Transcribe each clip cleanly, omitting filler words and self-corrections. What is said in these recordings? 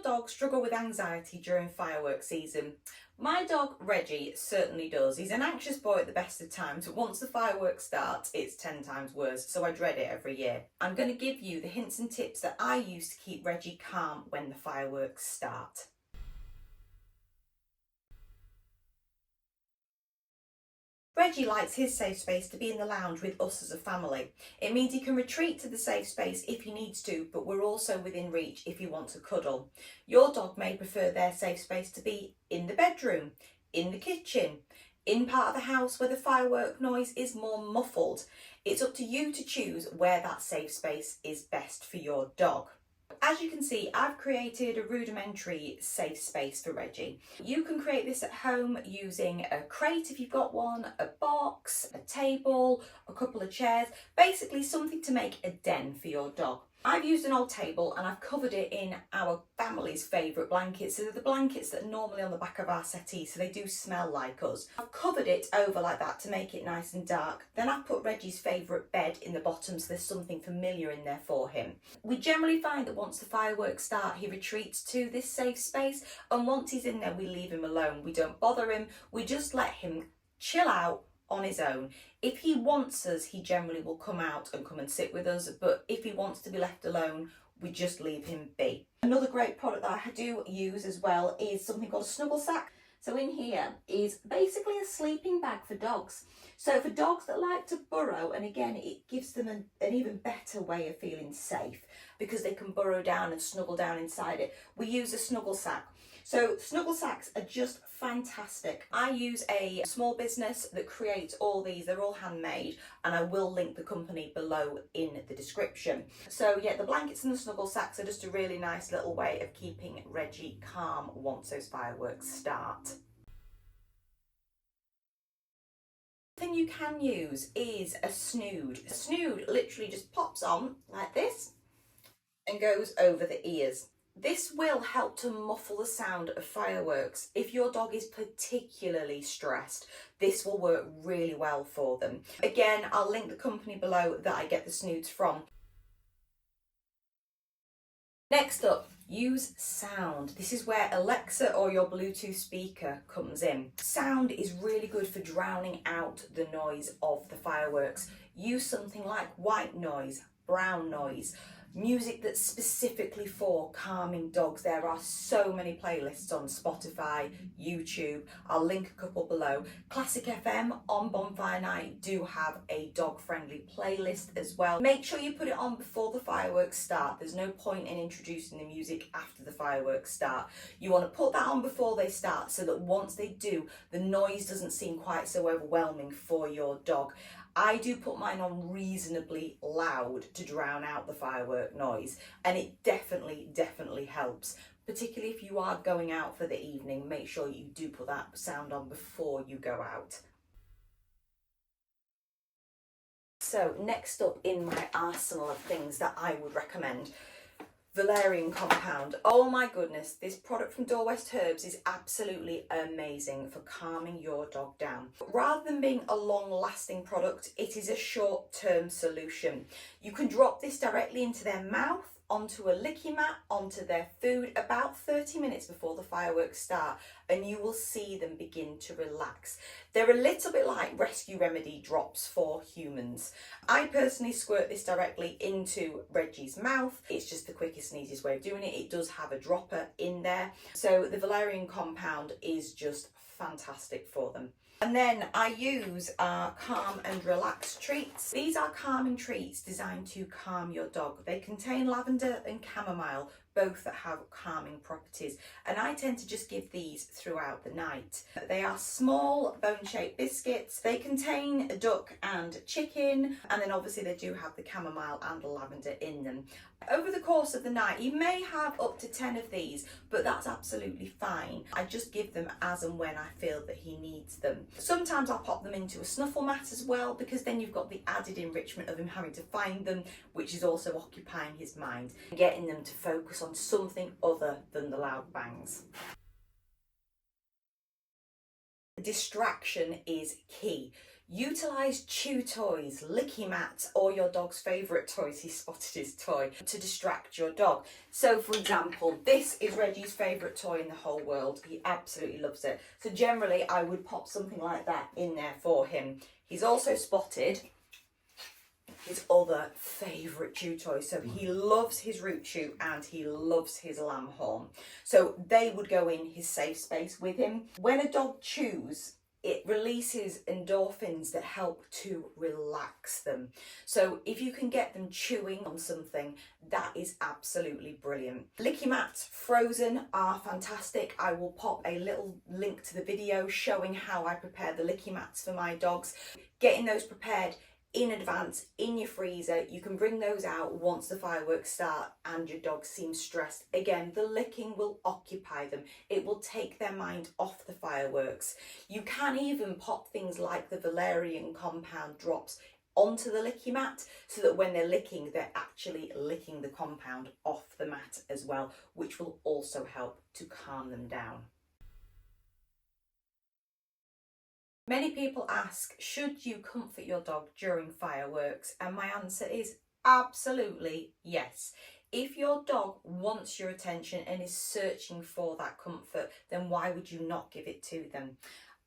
dog struggle with anxiety during fireworks season? My dog Reggie certainly does. He's an anxious boy at the best of times, but once the fireworks start, it's 10 times worse, so I dread it every year. I'm going to give you the hints and tips that I use to keep Reggie calm when the fireworks start. Reggie likes his safe space to be in the lounge with us as a family. It means he can retreat to the safe space if he needs to, but we're also within reach if he wants a cuddle. Your dog may prefer their safe space to be in the bedroom, in the kitchen, in part of the house where the firework noise is more muffled. It's up to you to choose where that safe space is best for your dog. As you can see, I've created a rudimentary safe space for Reggie. You can create this at home using a crate if you've got one, a box, a table, a couple of chairs, basically something to make a den for your dog. I've used an old table and I've covered it in our family's favourite blankets. So they're the blankets that are normally on the back of our settee, so they do smell like us. I've covered it over like that to make it nice and dark. Then I've put Reggie's favourite bed in the bottom, so there's something familiar in there for him. We generally find that once the fireworks start, he retreats to this safe space, and once he's in there, we leave him alone. We don't bother him, we just let him chill out on his own. If he wants us, he generally will come out and come and sit with us, but if he wants to be left alone, we just leave him be. Another great product that I do use as well is something called a Snuggle Sack. So in here is basically a sleeping bag for dogs. So for dogs that like to burrow, and again, it gives them an even better way of feeling safe because they can burrow down and snuggle down inside it. We use a Snuggle Sack. So Snuggle Sacks are just fantastic. I use a small business that creates all these. They're all handmade, and I will link the company below in the description. So yeah, the blankets and the Snuggle Sacks are just a really nice little way of keeping Reggie calm once those fireworks start. The thing you can use is a Snood. A Snood literally just pops on like this and goes over the ears. This will help to muffle the sound of fireworks. If your dog is particularly stressed, this will work really well for them. Again, I'll link the company below that I get the Snoods from. Next up, use sound. This is where Alexa or your Bluetooth speaker comes in. Sound is really good for drowning out the noise of the fireworks. Use something like white noise, brown noise, music that's specifically for calming dogs. There are so many playlists on Spotify, YouTube. I'll link a couple below. Classic FM on Bonfire Night do have a dog-friendly playlist as well. Make sure you put it on before the fireworks start. There's no point in introducing the music after the fireworks start. You want to put that on before they start so that once they do, the noise doesn't seem quite so overwhelming for your dog. I do put mine on reasonably loud to drown out the firework noise, and it definitely helps. Particularly if you are going out for the evening, make sure you do put that sound on before you go out. So next up in my arsenal of things that I would recommend, valerian compound. Oh my goodness, this product from Door West Herbs is absolutely amazing for calming your dog down. Rather than being a long-lasting product, it is a short-term solution. You can drop this directly into their mouth, onto a licky mat, onto their food about 30 minutes before the fireworks start, and you will see them begin to relax. They're a little bit like rescue remedy drops for humans. I personally squirt this directly into Reggie's mouth. It's just the quickest and easiest way of doing it. It does have a dropper in there. So the valerian compound is just fantastic for them. And then I use calm and relax treats. These are calming treats designed to calm your dog. They contain lavender and chamomile, both that have calming properties, and I tend to just give these throughout the night. They are small bone-shaped biscuits. They contain duck and chicken, and then obviously they do have the chamomile and the lavender in them. Over the course of the night, you may have up to 10 of these, but that's absolutely fine. I just give them as and when I feel that he needs them. Sometimes I'll pop them into a snuffle mat as well, because then you've got the added enrichment of him having to find them, which is also occupying his mind, getting them to focus on something other than the loud bangs. Distraction is key. Utilise chew toys, licky mats, or your dog's favourite toys. He spotted his toy to distract your dog. So for example, this is Reggie's favourite toy in the whole world. He absolutely loves it. So generally I would pop something like that in there for him. He's also spotted his other favourite chew toy. So he loves his root chew and he loves his lamb horn. So they would go in his safe space with him. When a dog chews, it releases endorphins that help to relax them. So if you can get them chewing on something, that is absolutely brilliant. Licky mats, frozen, are fantastic. I will pop a little link to the video showing how I prepare the licky mats for my dogs. Getting those prepared in advance in your freezer. You can bring those out once the fireworks start and your dog seems stressed. Again, the licking will occupy them. It will take their mind off the fireworks. You can even pop things like the valerian compound drops onto the licky mat so that when they're licking, they're actually licking the compound off the mat as well, which will also help to calm them down. Many people ask, should you comfort your dog during fireworks? And my answer is absolutely yes. If your dog wants your attention and is searching for that comfort, then why would you not give it to them?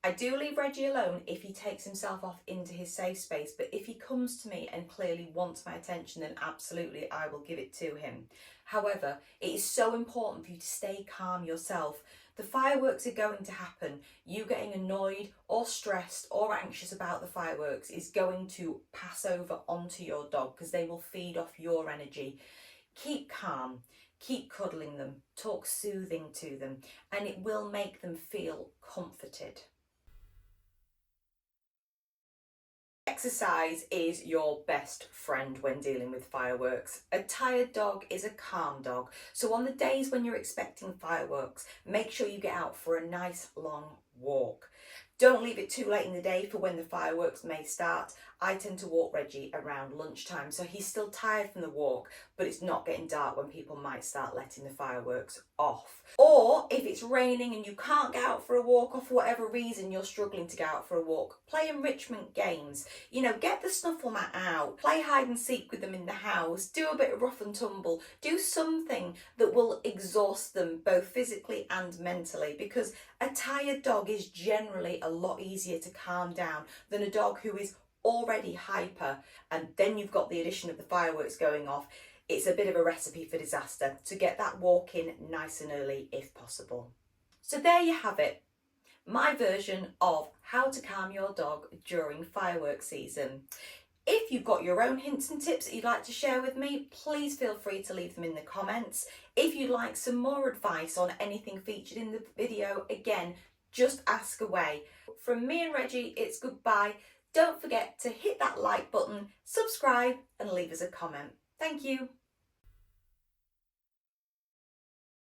I do leave Reggie alone if he takes himself off into his safe space, but if he comes to me and clearly wants my attention, then absolutely I will give it to him. However, it is so important for you to stay calm yourself. The fireworks are going to happen. You getting annoyed or stressed or anxious about the fireworks is going to pass over onto your dog because they will feed off your energy. Keep calm, keep cuddling them, talk soothing to them, and it will make them feel comforted. Exercise is your best friend when dealing with fireworks. A tired dog is a calm dog. So on the days when you're expecting fireworks, make sure you get out for a nice long walk. Don't leave it too late in the day for when the fireworks may start. I tend to walk Reggie around lunchtime, so he's still tired from the walk, but it's not getting dark when people might start letting the fireworks off. Or if it's raining and you can't get out for a walk, or for whatever reason you're struggling to get out for a walk, play enrichment games. You know, get the snuffle mat out, play hide and seek with them in the house, do a bit of rough and tumble, do something that will exhaust them both physically and mentally, because a tired dog is generally a lot easier to calm down than a dog who is already hyper, and then you've got the addition of the fireworks going off. It's a bit of a recipe for disaster. So get that walk in nice and early if possible. So there you have it, my version of how to calm your dog during fireworks season. If you've got your own hints and tips that you'd like to share with me, please feel free to leave them in the comments. If you'd like some more advice on anything featured in the video, again, just ask away. From me and Reggie, it's goodbye. Don't forget to hit that like button, subscribe and leave us a comment. Thank you.